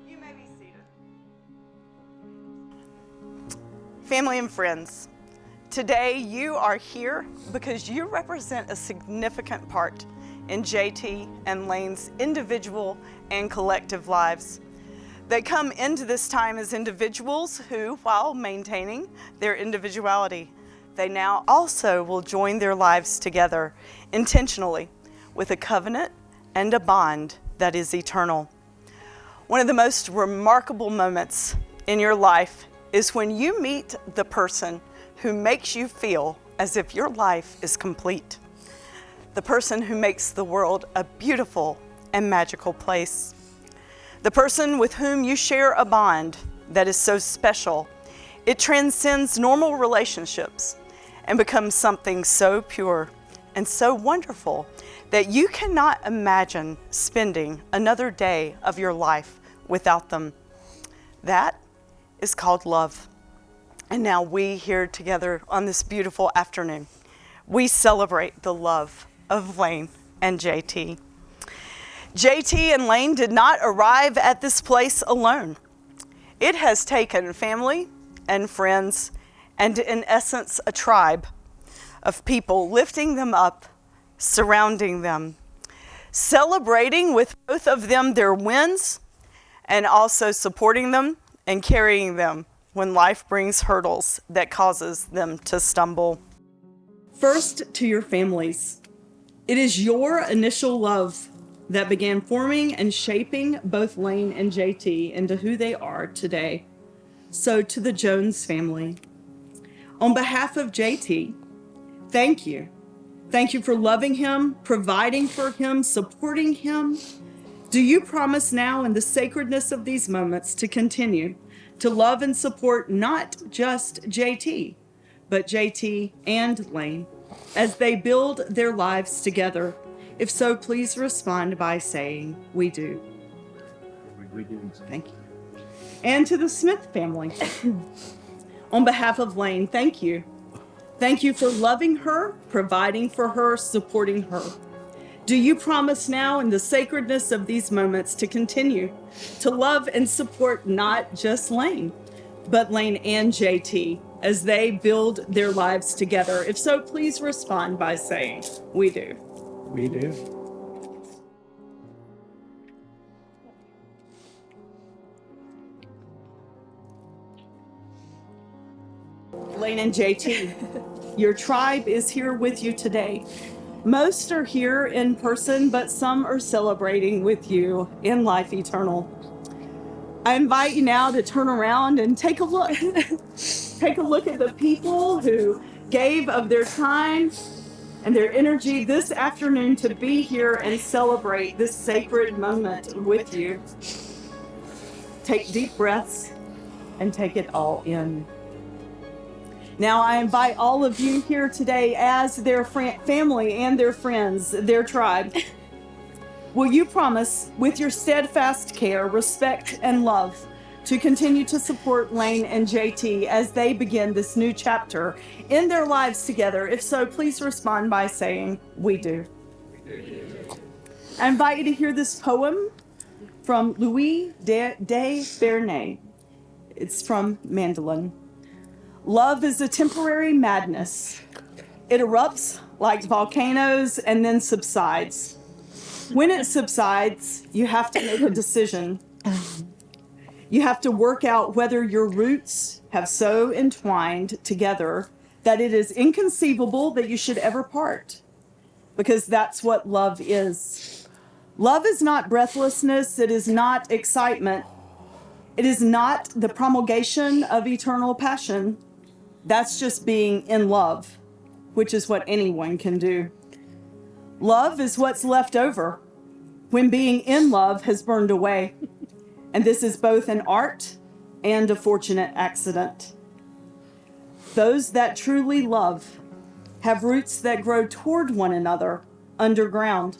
You may be seated. Family and friends, today you are here because you represent a significant part in JT and Layne's individual and collective lives. They come into this time as individuals who, while maintaining their individuality, they now also will join their lives together intentionally with a covenant and a bond that is eternal. One of the most remarkable moments in your life is when you meet the person who makes you feel as if your life is complete. The person who makes the world a beautiful and magical place. The person with whom you share a bond that is so special, it transcends normal relationships and becomes something so pure and so wonderful that you cannot imagine spending another day of your life without them. That is called love. And now we here together on this beautiful afternoon, we celebrate the love of Layne and JT. JT and Layne did not arrive at this place alone. It has taken family and friends and in essence a tribe of people lifting them up, surrounding them, celebrating with both of them their wins and also supporting them and carrying them when life brings hurdles that causes them to stumble. First, to your families. It is your initial love that began forming and shaping both Layne and JT into who they are today. So to the Jones family, on behalf of JT, thank you. Thank you for loving him, providing for him, supporting him. Do you promise now in the sacredness of these moments to continue to love and support not just JT, but JT and Layne as they build their lives together? If so, please respond by saying, we do. We do. Thank you. And to the Smith family, on behalf of Layne, thank you. Thank you for loving her, providing for her, supporting her. Do you promise now in the sacredness of these moments to continue to love and support not just Layne, but Layne and JT as they build their lives together? If so, please respond by saying, we do. We do. Layne and JT, your tribe is here with you today. Most are here in person, but some are celebrating with you in life eternal. I invite you now to turn around and take a look. Take a look at the people who gave of their time and their energy this afternoon to be here and celebrate this sacred moment with you. Take deep breaths and take it all in. Now I invite all of you here today as their family and their friends, their tribe. Will you promise with your steadfast care, respect, and love to continue to support Layne and JT as they begin this new chapter in their lives together? If so, please respond by saying, we do. I invite you to hear this poem from Louis de Bernay. It's from Mandolin. Love is a temporary madness. It erupts like volcanoes and then subsides. When it subsides, you have to make a decision. You have to work out whether your roots have so entwined together that it is inconceivable that you should ever part, because that's what love is. Love is not breathlessness. It is not excitement. It is not the promulgation of eternal passion. That's just being in love, which is what anyone can do. Love is what's left over when being in love has burned away. And this is both an art and a fortunate accident. Those that truly love have roots that grow toward one another underground.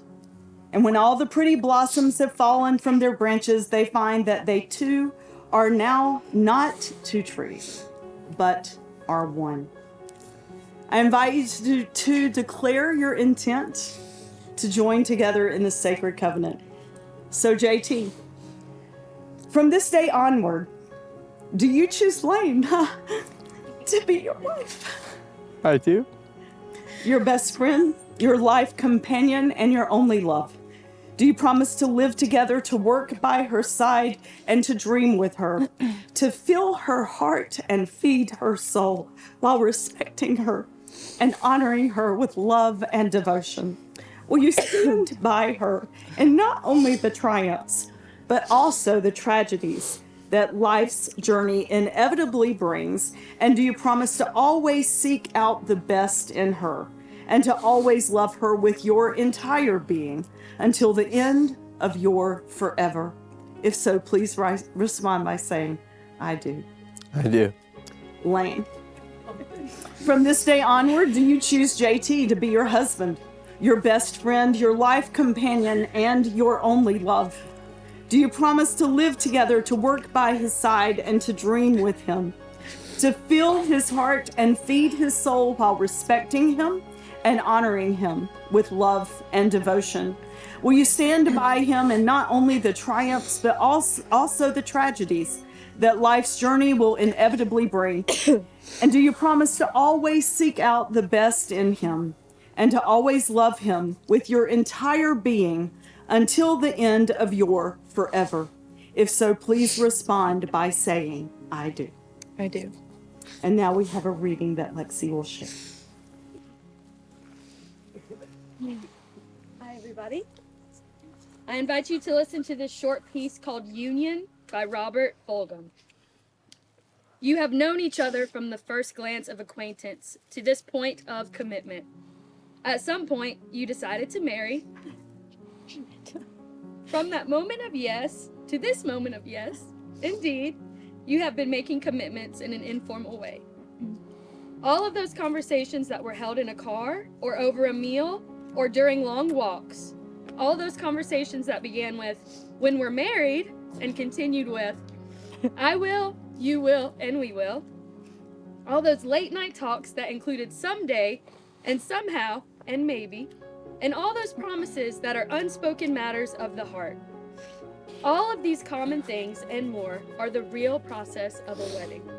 And when all the pretty blossoms have fallen from their branches, they find that they too are now not two trees, but are one. I invite you to declare your intent to join together in the sacred covenant. So JT, from this day onward, do you choose Layne to be your wife? I do. Your best friend, your life companion, and your only love? Do you promise to live together, to work by her side, and to dream with her, to fill her heart and feed her soul while respecting her and honoring her with love and devotion? Will you stand by her in not only the triumphs, but also the tragedies that life's journey inevitably brings? And do you promise to always seek out the best in her and to always love her with your entire being until the end of your forever? If so, please respond by saying, I do. I do. Layne, from this day onward, do you choose JT to be your husband, your best friend, your life companion, and your only love? Do you promise to live together, to work by his side, and to dream with him, to fill his heart and feed his soul while respecting him and honoring him with love and devotion? Will you stand by him in not only the triumphs, but also the tragedies that life's journey will inevitably bring? And do you promise to always seek out the best in him and to always love him with your entire being until the end of your forever? If so, please respond by saying, I do. I do. And now we have a reading that Lexi will share. Hi, everybody. I invite you to listen to this short piece called Union by Robert Fulghum. You have known each other from the first glance of acquaintance to this point of commitment. At some point, you decided to marry. From that moment of yes to this moment of yes, indeed, you have been making commitments in an informal way. All of those conversations that were held in a car or over a meal or during long walks, all those conversations that began with, when we're married, and continued with, I will, you will, and we will. All those late night talks that included someday and somehow and maybe, and all those promises that are unspoken matters of the heart. All of these common things and more are the real process of a wedding.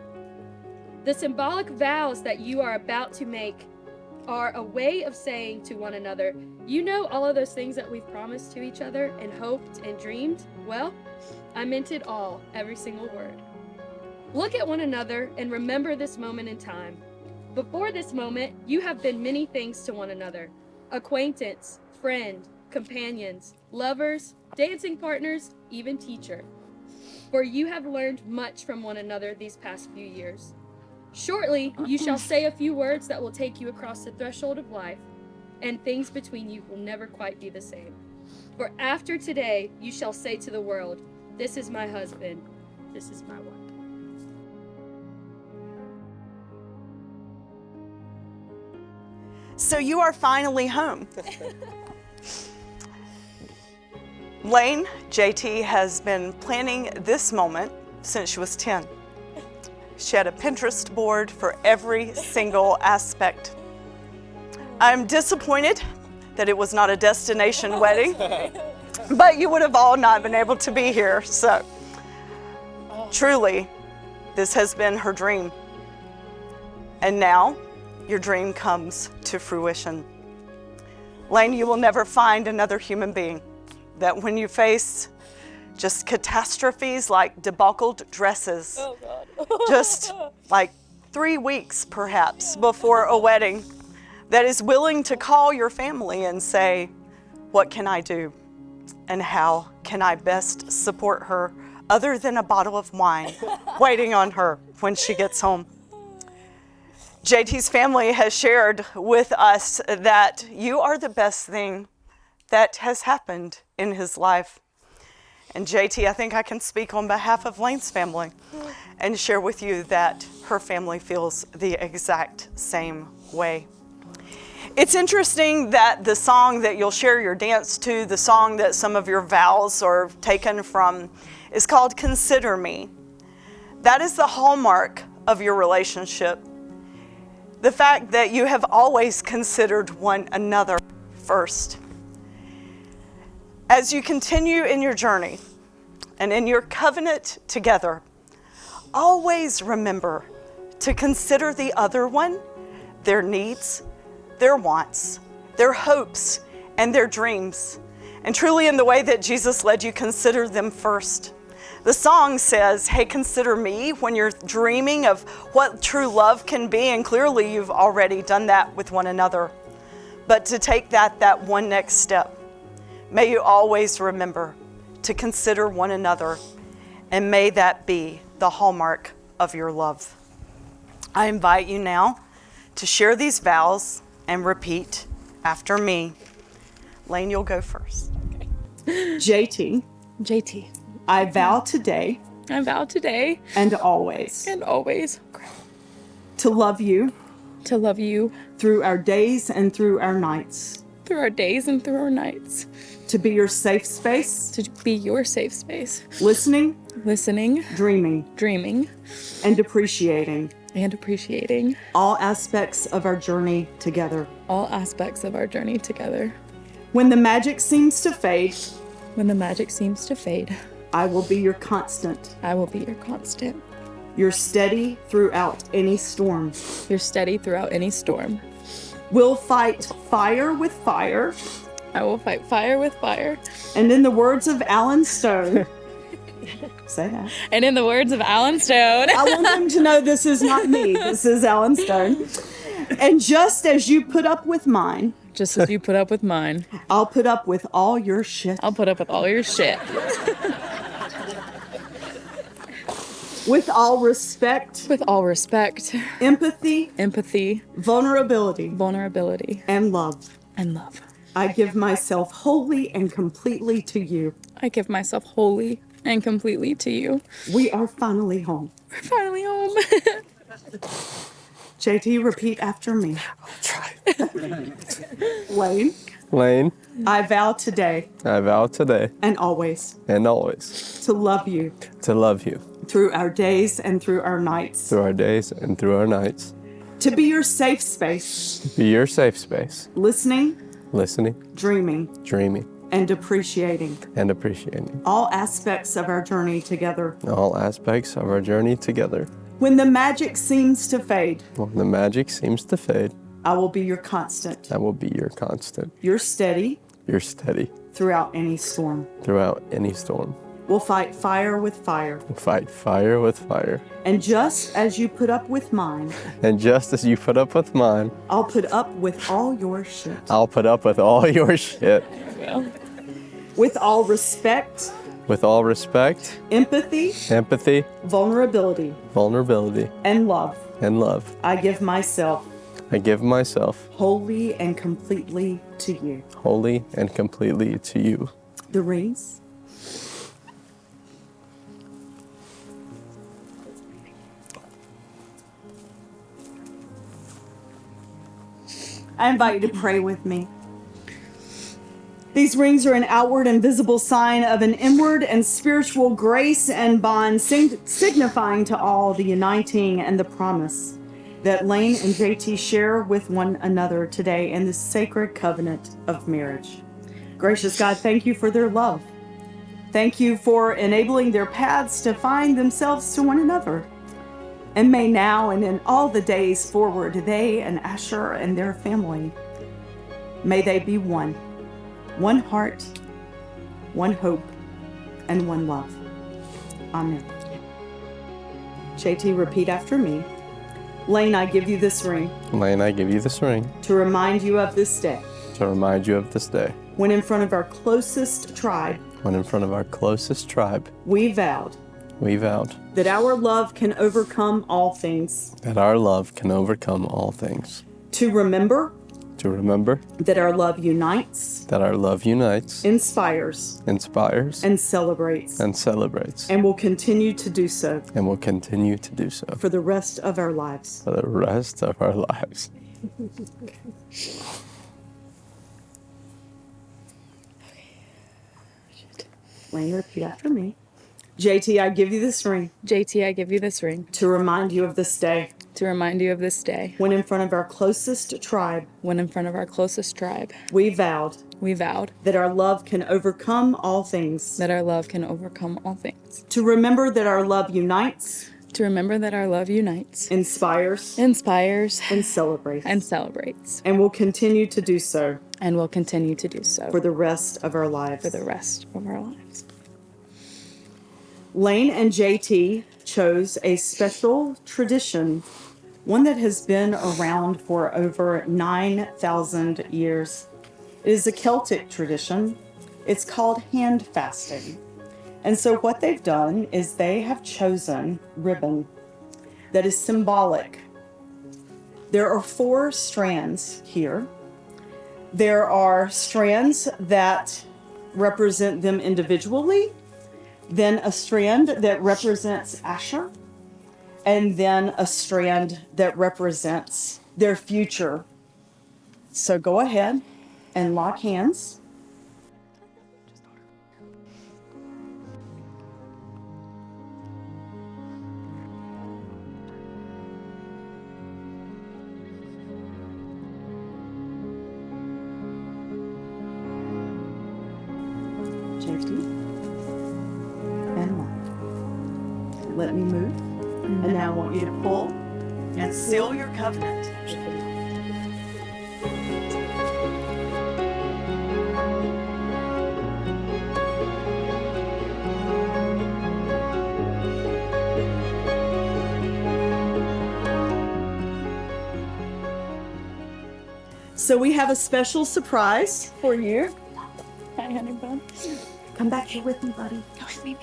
The symbolic vows that you are about to make are a way of saying to one another, you know all of those things that we've promised to each other and hoped and dreamed? Well, I meant it all, every single word. Look at one another and remember this moment in time. Before this moment, you have been many things to one another: acquaintance, friend, companions, lovers, dancing partners, even teacher. For you have learned much from one another these past few years. Shortly, you shall say a few words that will take you across the threshold of life, and things between you will never quite be the same. For after today, you shall say to the world, this is my husband, this is my wife. So you are finally home. Layne JT has been planning this moment since she was 10. She had a Pinterest board for every single aspect. I'm disappointed that it was not a destination wedding, but you would have all not been able to be here. So truly, this has been her dream. And now your dream comes to fruition. Layne, you will never find another human being that when you face just catastrophes like debauched dresses, Oh God. just like 3 weeks perhaps before a wedding, that is willing to call your family and say, what can I do? And how can I best support her other than a bottle of wine waiting on her when she gets home? JT's family has shared with us that you are the best thing that has happened in his life. And JT, I think I can speak on behalf of Layne's family and share with you that her family feels the exact same way. It's interesting that the song that you'll share your dance to, the song that some of your vows are taken from, is called Consider Me. That is the hallmark of your relationship. The fact that you have always considered one another first. As you continue in your journey and in your covenant together, always remember to consider the other one, their needs, their wants, their hopes, and their dreams. And truly, in the way that Jesus led you, consider them first. The song says, hey, consider me when you're dreaming of what true love can be, and clearly you've already done that with one another. But to take that one next step, may you always remember to consider one another, and may that be the hallmark of your love. I invite you now to share these vows and repeat after me. Layne, you'll go first. Okay. JT, I vow today I vow today and always and always to love you to love you through our days and through our nights, through our days and through our nights, to be your safe space, to be your safe space, listening, dreaming, and appreciating all aspects of our journey together. When the magic seems to fade, I will be your constant. You're steady throughout any storm. We'll fight fire with fire. I will fight fire with fire. And in the words of Alan Stone, say that. And in the words of Alan Stone, I want them to know this is not me. This is Alan Stone. And just as you put up with mine, I'll put up with all your shit. With all respect, empathy, vulnerability, and love. I give myself wholly and completely to you. We are finally home. JT, repeat after me. I'll try. Layne, I vow today and always to love you through our days and through our nights, to be your safe space, listening, dreaming, and appreciating all aspects of our journey together. When the magic seems to fade, I will be your constant. You're steady throughout any storm. We'll fight fire with fire. And just as you put up with mine, I'll put up with all your shit. With all respect, empathy, vulnerability, and love, I give myself wholly and completely to you. The rings. I invite you to pray with me. These rings are an outward and visible sign of an inward and spiritual grace and bond, signifying to all the uniting and the promise that Layne and JT share with one another today in this sacred covenant of marriage. Gracious God, thank you for their love. Thank you for enabling their paths to find themselves to one another. And may now and in all the days forward, they and Asher and their family, may they be one heart, one hope, and one love. Amen. JT, repeat after me. Layne, I give you this ring Layne, I give you this ring to remind you of this day, to remind you of this day. when in front of our closest tribe, When in front of our closest tribe, we vowed we vowed that our love can overcome all things. that our love can overcome all things. To remember To remember that our love unites, that our love unites, inspires, inspires, and celebrates, and celebrates, and will continue to do so and will continue to do so for the rest of our lives. for the rest of our lives. Layne, repeat after me. JT, I give you this ring JT, I give you this ring to remind you of this day, to remind you of this day, when in front of our closest tribe, when in front of our closest tribe, we vowed we vowed that our love can overcome all things. that our love can overcome all things. To remember that our love unites, To remember that our love unites, inspires, inspires, and celebrates, and celebrates, and will continue to do so and will continue to do so for the rest of our lives. for the rest of our lives. Layne and JT chose a special tradition, one that has been around for over 9,000 years. It is a Celtic tradition. It's called hand fasting. And so what they've done is they have chosen ribbon that is symbolic. There are 4 strands here. There are strands that represent them individually, then a strand that represents Asher, and then a strand that represents their future. So go ahead and lock hands. JT. And lock. Let me move. And now I want you to pull and seal your covenant. So we have a special surprise for you. Hi, honey bun. Come back here with me, buddy. Go with me.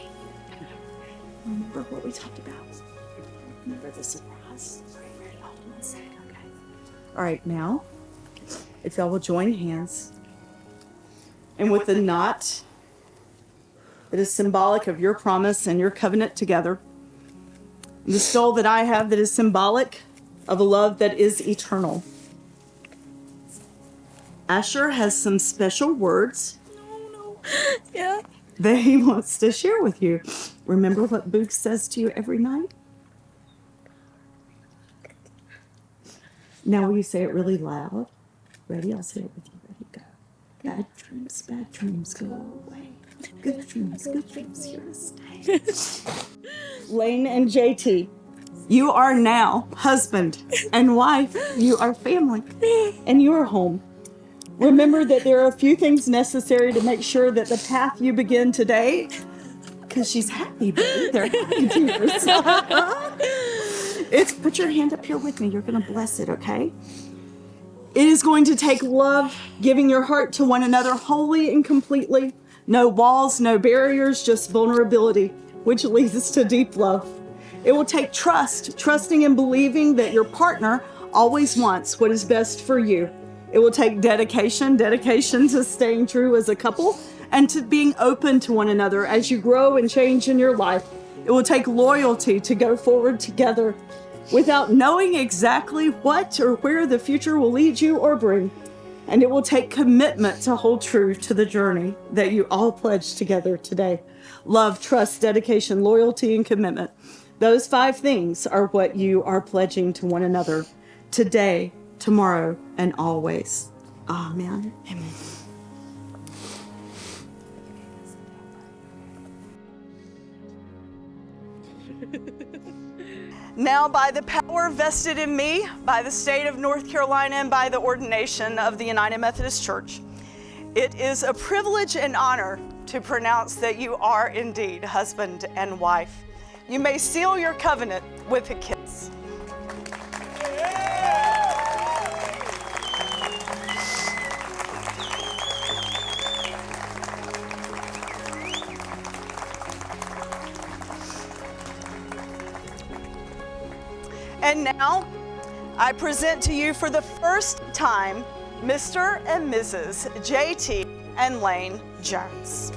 Remember what we talked about. Remember the surprise. Hold on a second, okay? All right, now, if y'all will join hands, and with the knot that is symbolic of your promise and your covenant together, the stole that I have that is symbolic of a love that is eternal. Asher has some special words Yeah. that he wants to share with you. Remember what Boog says to you every night? Now will you say it really loud? Ready? I'll say it with you. Ready? Go. Bad dreams go away. Good dreams here to stay. Layne and JT, you are now husband and wife. You are family. And you are home. Remember that there are a few things necessary to make sure that the path you begin today, because she's happy, baby. They're happy tears. It's put your hand up here with me. You're going to bless it, okay? It is going to take love, giving your heart to one another wholly and completely. No walls, no barriers, just vulnerability, which leads to deep love. It will take trust, trusting and believing that your partner always wants what is best for you. It will take dedication to staying true as a couple and to being open to one another as you grow and change in your life. It will take loyalty to go forward together without knowing exactly what or where the future will lead you or bring. And it will take commitment to hold true to the journey that you all pledged together today. Love, trust, dedication, loyalty, and commitment. Those 5 things are what you are pledging to one another today, tomorrow, and always. Amen. Amen. Now, by the power vested in me by the state of North Carolina and by the ordination of the United Methodist Church, It is a privilege and honor to pronounce that you are indeed husband and wife. You may seal your covenant with a kiss. And now, I present to you for the first time, Mr. and Mrs. JT and Layne Jones.